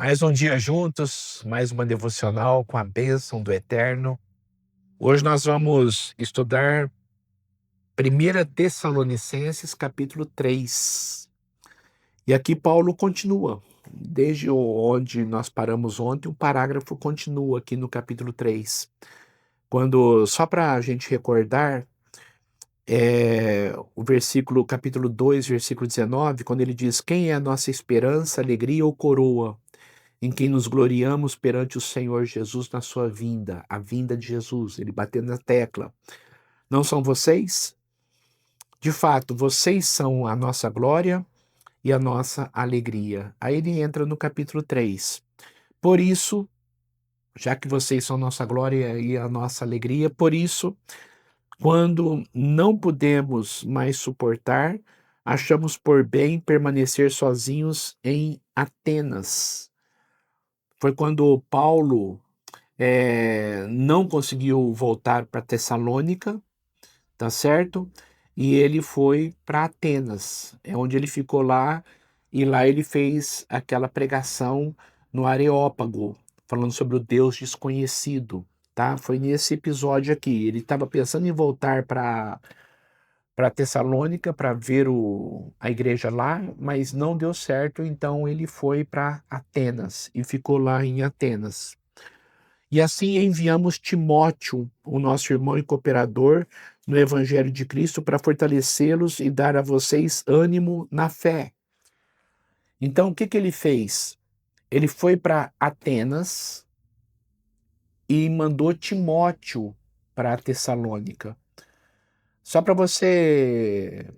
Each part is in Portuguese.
Mais um dia juntos, mais uma devocional com a bênção do Eterno. Hoje nós vamos estudar 1 Tessalonicenses, capítulo 3. E aqui Paulo continua. Desde onde nós paramos ontem, o parágrafo continua aqui no capítulo 3. Só para a gente recordar, o versículo, capítulo 2, versículo 19, quando ele diz: quem é a nossa esperança, alegria ou coroa? Em quem nos gloriamos perante o Senhor Jesus na sua vinda, a vinda de Jesus, ele batendo na tecla. Não são vocês? De fato, vocês são a nossa glória e a nossa alegria. Aí ele entra no capítulo 3. Por isso, já que vocês são nossa glória e a nossa alegria, por isso, quando não podemos mais suportar, achamos por bem permanecer sozinhos em Atenas. Foi quando Paulo não conseguiu voltar para Tessalônica, tá certo? E ele foi para Atenas, é onde ele ficou lá, e lá ele fez aquela pregação no Areópago, falando sobre o Deus desconhecido, tá? Foi nesse episódio aqui. Ele estava pensando em voltar para Tessalônica para ver a igreja lá, mas não deu certo, então ele foi para Atenas e ficou lá em Atenas. E assim enviamos Timóteo, o nosso irmão e cooperador no Evangelho de Cristo, para fortalecê-los e dar a vocês ânimo na fé. Então, o que ele fez? Ele foi para Atenas e mandou Timóteo para Tessalônica. Só para você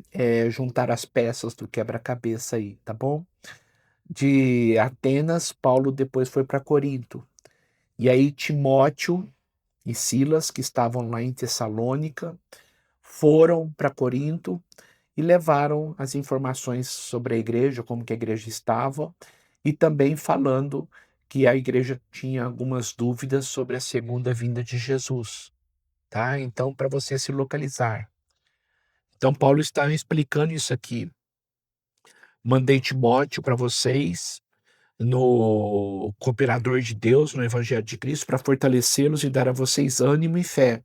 juntar as peças do quebra-cabeça aí, tá bom? De Atenas, Paulo depois foi para Corinto. E aí Timóteo e Silas, que estavam lá em Tessalônica, foram para Corinto e levaram as informações sobre a igreja, como que a igreja estava, e também falando que a igreja tinha algumas dúvidas sobre a segunda vinda de Jesus, tá? Então, para você se localizar. Então, Paulo está explicando isso aqui. Mandei Timóteo para vocês, no cooperador de Deus, no Evangelho de Cristo, para fortalecê-los e dar a vocês ânimo e fé,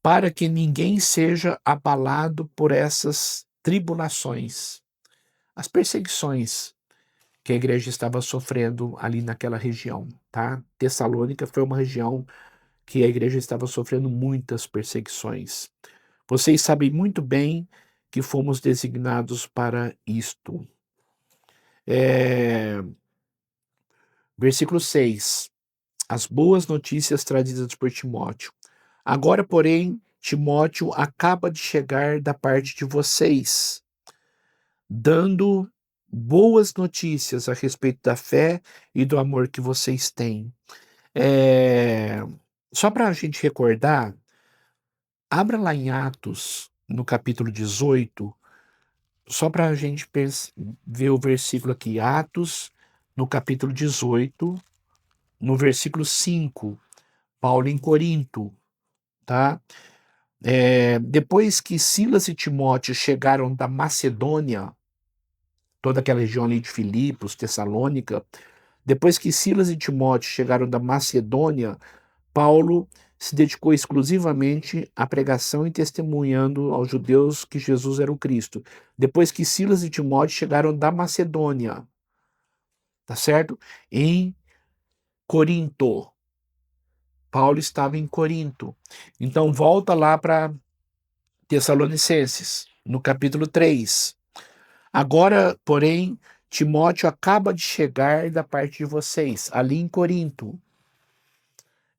para que ninguém seja abalado por essas tribulações, as perseguições que a igreja estava sofrendo ali naquela região, tá? Tessalônica foi uma região que a igreja estava sofrendo muitas perseguições. Vocês sabem muito bem que fomos designados para isto. Versículo 6. As boas notícias trazidas por Timóteo. Agora, porém, Timóteo acaba de chegar da parte de vocês, dando boas notícias a respeito da fé e do amor que vocês têm. Só para a gente recordar, abra lá em Atos, no capítulo 18, só para a gente ver o versículo aqui. Atos, no capítulo 18, no versículo 5, Paulo em Corinto, tá? Depois que Silas e Timóteo chegaram da Macedônia, toda aquela região ali de Filipos, Tessalônica, depois que Silas e Timóteo chegaram da Macedônia, Paulo se dedicou exclusivamente à pregação e testemunhando aos judeus que Jesus era o Cristo. Depois que Silas e Timóteo chegaram da Macedônia, tá certo? Em Corinto. Paulo estava em Corinto. Então volta lá para Tessalonicenses, no capítulo 3. Agora, porém, Timóteo acaba de chegar da parte de vocês, ali em Corinto.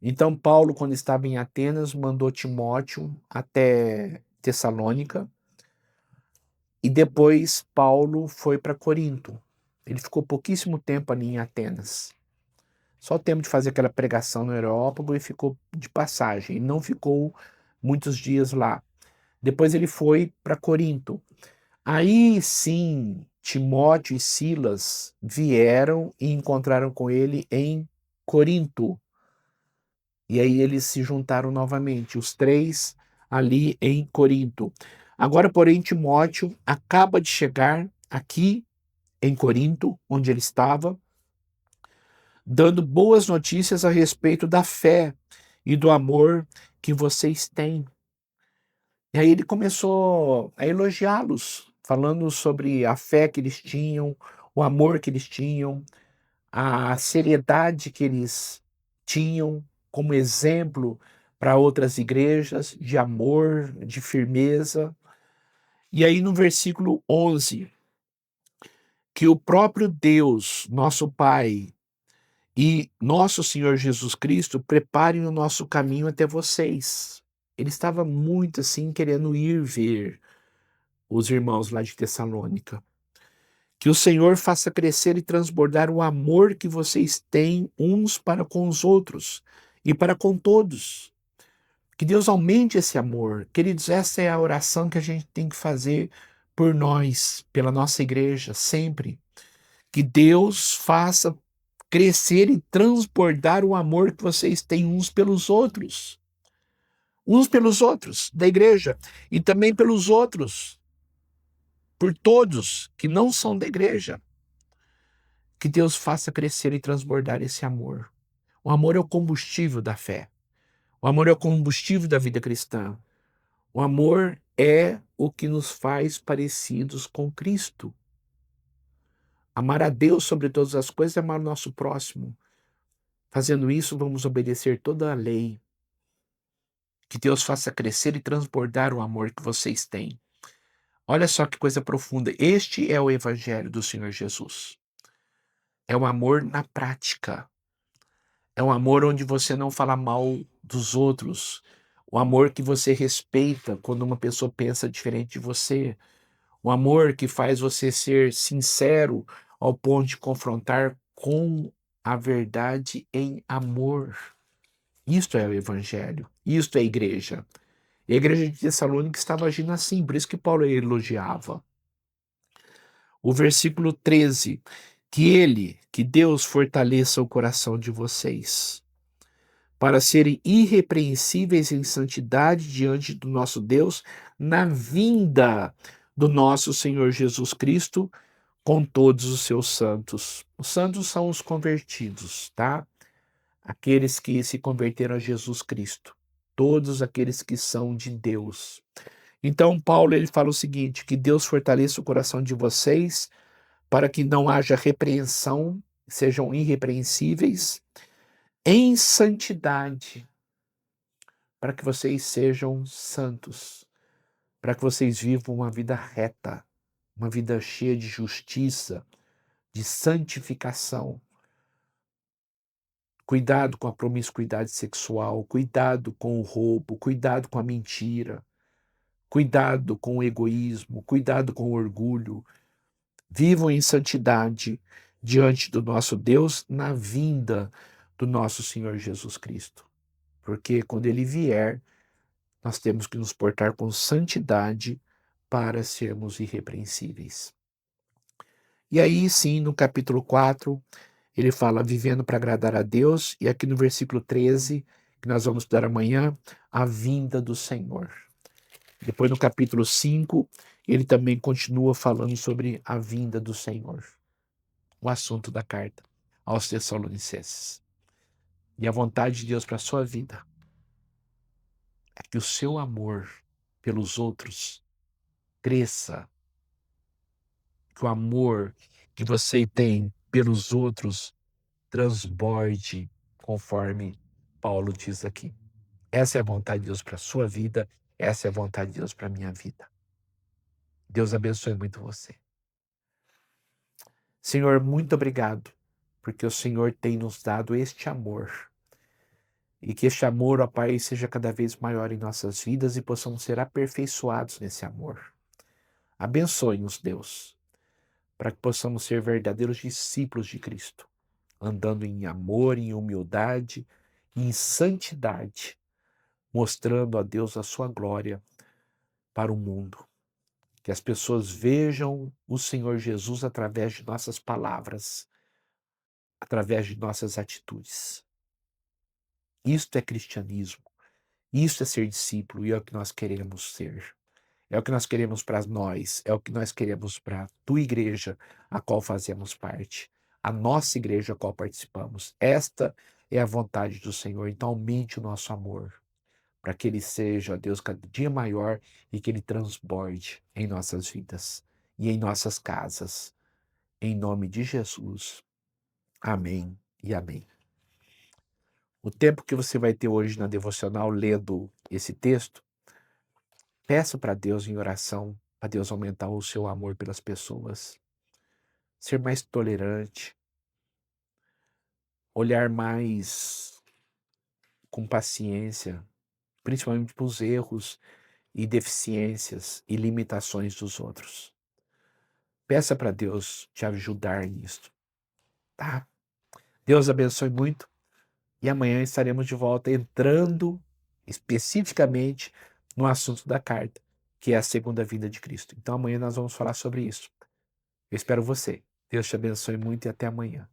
Então, Paulo, quando estava em Atenas, mandou Timóteo até Tessalônica. E depois Paulo foi para Corinto. Ele ficou pouquíssimo tempo ali em Atenas. Só o tempo de fazer aquela pregação no Areópago e ficou de passagem. Não ficou muitos dias lá. Depois ele foi para Corinto. Aí sim, Timóteo e Silas vieram e encontraram com ele em Corinto. E aí eles se juntaram novamente, os três ali em Corinto. Agora, porém, Timóteo acaba de chegar aqui em Corinto, onde ele estava, dando boas notícias a respeito da fé e do amor que vocês têm. E aí ele começou a elogiá-los, falando sobre a fé que eles tinham, o amor que eles tinham, a seriedade que eles tinham como exemplo para outras igrejas de amor, de firmeza. E aí no versículo 11, que o próprio Deus, nosso Pai, e nosso Senhor Jesus Cristo preparem o nosso caminho até vocês. Ele estava muito assim querendo ir ver os irmãos lá de Tessalônica. Que o Senhor faça crescer e transbordar o amor que vocês têm uns para com os outros e para com todos. Que Deus aumente esse amor. Queridos, essa é a oração que a gente tem que fazer por nós, pela nossa igreja, sempre. Que Deus faça crescer e transbordar o amor que vocês têm uns pelos outros, da igreja, e também pelos outros, por todos que não são da igreja. Que Deus faça crescer e transbordar esse amor. O amor é o combustível da fé. O amor é o combustível da vida cristã. O amor é o que nos faz parecidos com Cristo. Amar a Deus sobre todas as coisas e amar o nosso próximo. Fazendo isso, vamos obedecer toda a lei. Que Deus faça crescer e transbordar o amor que vocês têm. Olha só que coisa profunda. Este é o evangelho do Senhor Jesus. É o amor na prática. É um amor onde você não fala mal dos outros. O amor que você respeita quando uma pessoa pensa diferente de você. O amor que faz você ser sincero ao ponto de confrontar com a verdade em amor. Isto é o evangelho. Isto é a igreja. E a igreja de Tessalônica estava agindo assim, por isso que Paulo elogiava. O versículo 13, que Deus fortaleça o coração de vocês, para serem irrepreensíveis em santidade diante do nosso Deus, na vinda do nosso Senhor Jesus Cristo, com todos os seus santos. Os santos são os convertidos, tá? Aqueles que se converteram a Jesus Cristo. Todos aqueles que são de Deus. Então, Paulo ele fala o seguinte: que Deus fortaleça o coração de vocês, para que não haja repreensão, sejam irrepreensíveis, em santidade, para que vocês sejam santos, para que vocês vivam uma vida reta, uma vida cheia de justiça, de santificação. Cuidado com a promiscuidade sexual, cuidado com o roubo, cuidado com a mentira, cuidado com o egoísmo, cuidado com o orgulho. Vivam em santidade diante do nosso Deus na vinda do nosso Senhor Jesus Cristo. Porque quando ele vier, nós temos que nos portar com santidade para sermos irrepreensíveis. E aí, sim, no capítulo 4, ele fala vivendo para agradar a Deus, e aqui no versículo 13, que nós vamos estudar amanhã, a vinda do Senhor. Depois no capítulo 5, ele também continua falando sobre a vinda do Senhor. O assunto da carta aos Tessalonicenses. E a vontade de Deus para a sua vida é que o seu amor pelos outros cresça, que o amor que você tem pelos outros transborde, conforme Paulo diz aqui. Essa é a vontade de Deus para a sua vida, essa é a vontade de Deus para a minha vida. Deus abençoe muito você. Senhor, muito obrigado, porque o Senhor tem nos dado este amor. E que este amor, ó Pai, seja cada vez maior em nossas vidas e possamos ser aperfeiçoados nesse amor. Abençoe-nos, Deus, para que possamos ser verdadeiros discípulos de Cristo, andando em amor, em humildade, em santidade, mostrando a Deus a sua glória para o mundo. Que as pessoas vejam o Senhor Jesus através de nossas palavras, através de nossas atitudes. Isto é cristianismo, isto é ser discípulo e é o que nós queremos ser. É o que nós queremos para nós, é o que nós queremos para a tua igreja, a qual fazemos parte. a nossa igreja a qual participamos. Esta é a vontade do Senhor. Então aumente o nosso amor, para que ele seja, ó Deus, cada dia maior e que ele transborde em nossas vidas e em nossas casas. Em nome de Jesus. Amém e amém. O tempo que você vai ter hoje na devocional lendo esse texto, peça para Deus em oração, para Deus aumentar o seu amor pelas pessoas, ser mais tolerante, olhar mais com paciência, principalmente para os erros e deficiências e limitações dos outros. Peça para Deus te ajudar nisso, tá? Deus abençoe muito e amanhã estaremos de volta entrando especificamente no assunto da carta, que é a segunda vinda de Cristo. Então amanhã nós vamos falar sobre isso. Eu espero você. Deus te abençoe muito e até amanhã.